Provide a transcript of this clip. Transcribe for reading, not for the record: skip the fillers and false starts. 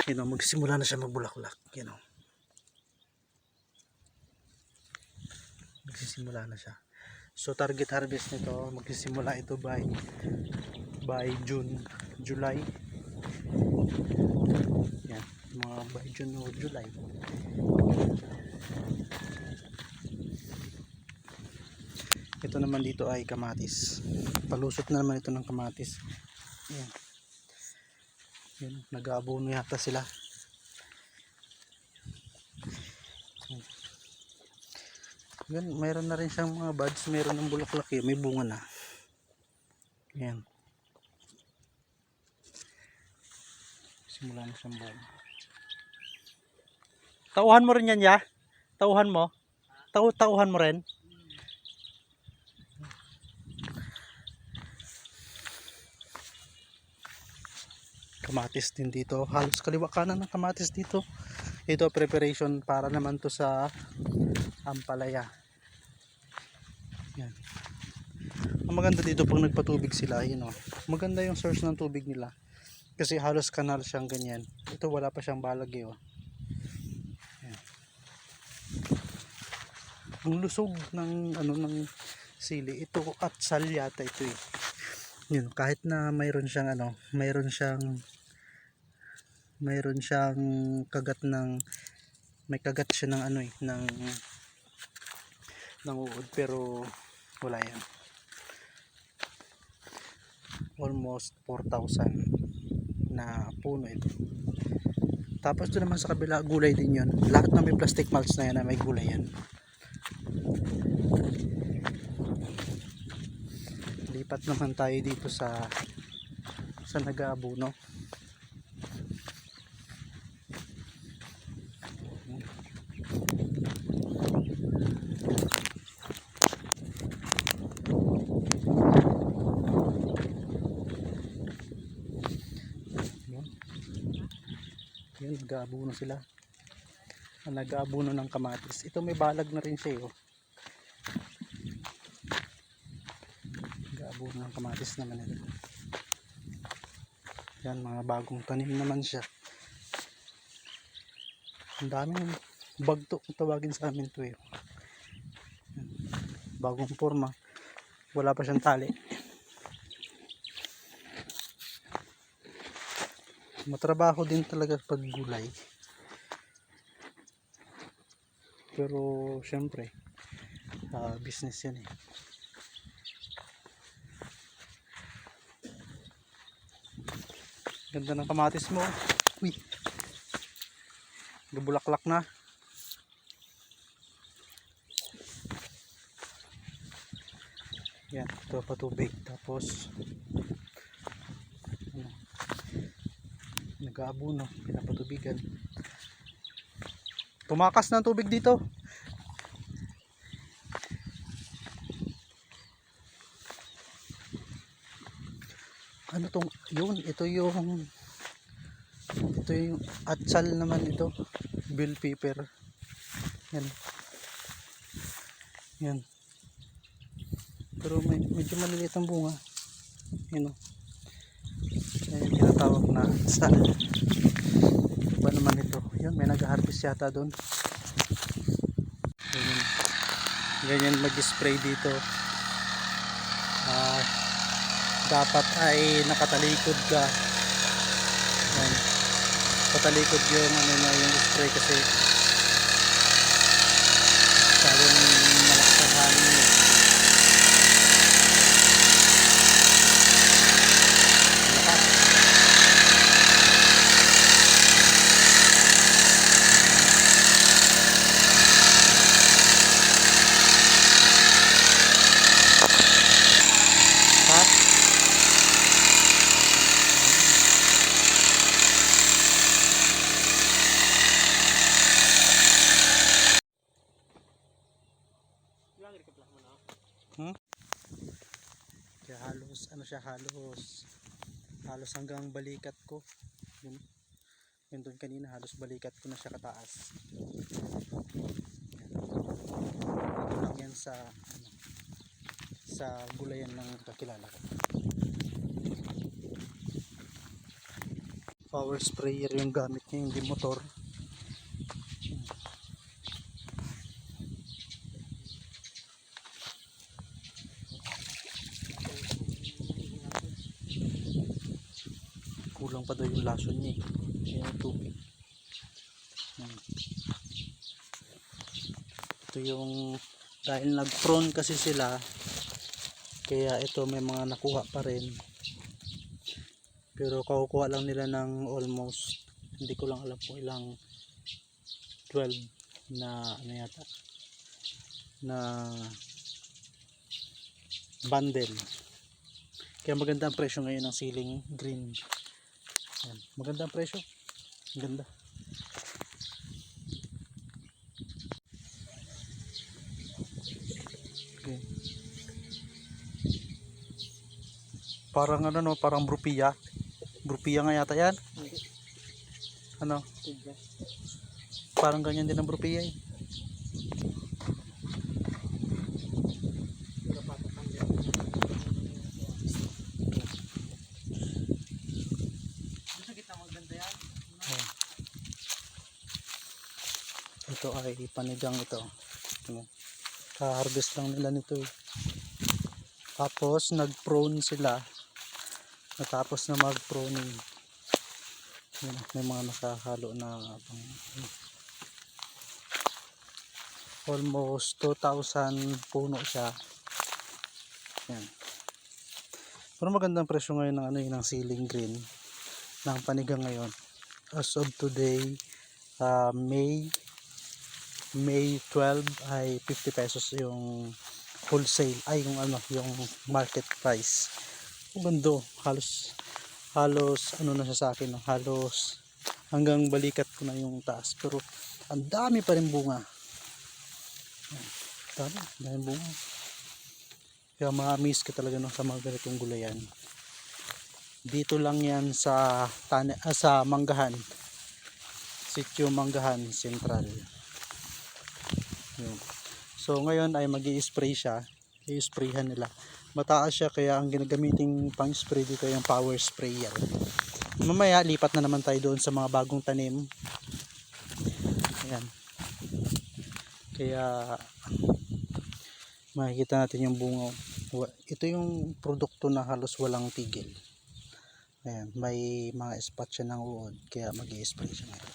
Magsimula na siya magbulaklak. Magsisimula na siya. So target harvest nito, magsisimula ito by June, July. Yan, mga by June o July. Ito naman dito ay kamatis. Palusot na naman ito ng kamatis. Yan. Yan, nag-aabono yata sila. Yan, mayroon na rin siyang mga buds, mayroon ng bulaklak may bunga na. Yan. Simula na siyang bunga. Tauhan mo rin yan, ya? Tauhan mo? Tauhan mo rin? Kamatis din dito, halos kaliwa kanan ng kamatis dito. Ito preparation para naman to sa ampalaya. Yan. Ang maganda dito pag nagpatubig sila, maganda yung source ng tubig nila kasi halos kanal siyang ganyan. Ito wala pa siyang balag Yan. Ang lusog ng sili ito at salyata ito Yun, kahit na mayroon siyang kagat may kagat siya ng uod, pero wala yan. Almost 4,000 na puno ito. Tapos ito naman sa kabila, gulay din yun. Lahat na may plastic mulch na yan may gulay yan. Lipat naman tayo dito sa nag-aabono. Yan, nag-aabono sila. Nag-aabono ng kamatis. Ito may balag na rin siya Nag-aabono ng kamatis naman ito. Yan, mga bagong tanim naman siya. Ang daming bagto kung tawagin sa amin ito Bagong forma. Wala pa siyang tali. Matrabaho din talaga pag gulay. Pero syempre, business yan Ganda ng kamatis mo. Uy. Gabulaklak na. Yan, ito patubig. Tapos nag-aabono, pinapatubigan. Tumakas ng tubig dito. Ito yung atsal naman ito. Bell pepper. Yan. Pero medyo maliliit ang bunga. Yan yung tinatawag na atsal. Iba naman ito. Yan, may nag-harvest yata doon. Ganyan mag-spray dito. Dapat ay nakatalikod ka. Yan. Patalikod yung yung spray kasi masyadong malakas ang hangin Kaya halos hanggang balikat ko. Yun doon kanina, halos balikat ko na siya kataas. Ito lang yan sa gulayan ng kakilala ko. Power sprayer yung gamit niya, hindi motor. Kulang pa daw yung lason niya eh. Yan yung tubig. Ito yung dahil nag-prone kasi sila, kaya ito may mga nakuha pa rin. Pero kakukuha lang nila ng almost, hindi ko lang alam kung ilang 12 na ano yata na bundle. Kaya maganda ang presyo ngayon ng siling green. Yan. Maganda ang presyo. Ganda. Okay. Parang ano no, parang brupiya. Brupiya nga yata yan. Ano? Parang ganyan din ang brupiya eh. Ito ay panigang ito. Ka-harvest lang nila nito eh. Tapos nag-prone sila. Natapos na mag-proning. May mga nakahalo na almost 2,000 puno siya. Yan. Pero magandang presyo ngayon ng ano yun, ng ceiling green ng panigang ngayon. As of today, May 12 ay 50 pesos yung wholesale, ay yung ano, yung market price. Maganda, halos ano na siya sa akin, no? Halos hanggang balikat ko na yung taas, pero ang dami pa rin bunga. Dami bunga. Kaya ma-miss ka talaga no, sa mga ganitong gulayan. Dito lang yan sa Manggahan, Sitio Manggahan Central. Yun. So ngayon ay magi-spray siya, i-sprayhan nila. Mataas siya kaya ang ginagamiting pang spray dito yung power sprayer. Mamaya lipat na naman tayo doon sa mga bagong tanim. Ayan. Kaya makikita natin yung bunga. Ito yung produkto na halos walang tigil. Ayan, may mga spot siya ng uod kaya magi-spray siya ngayon.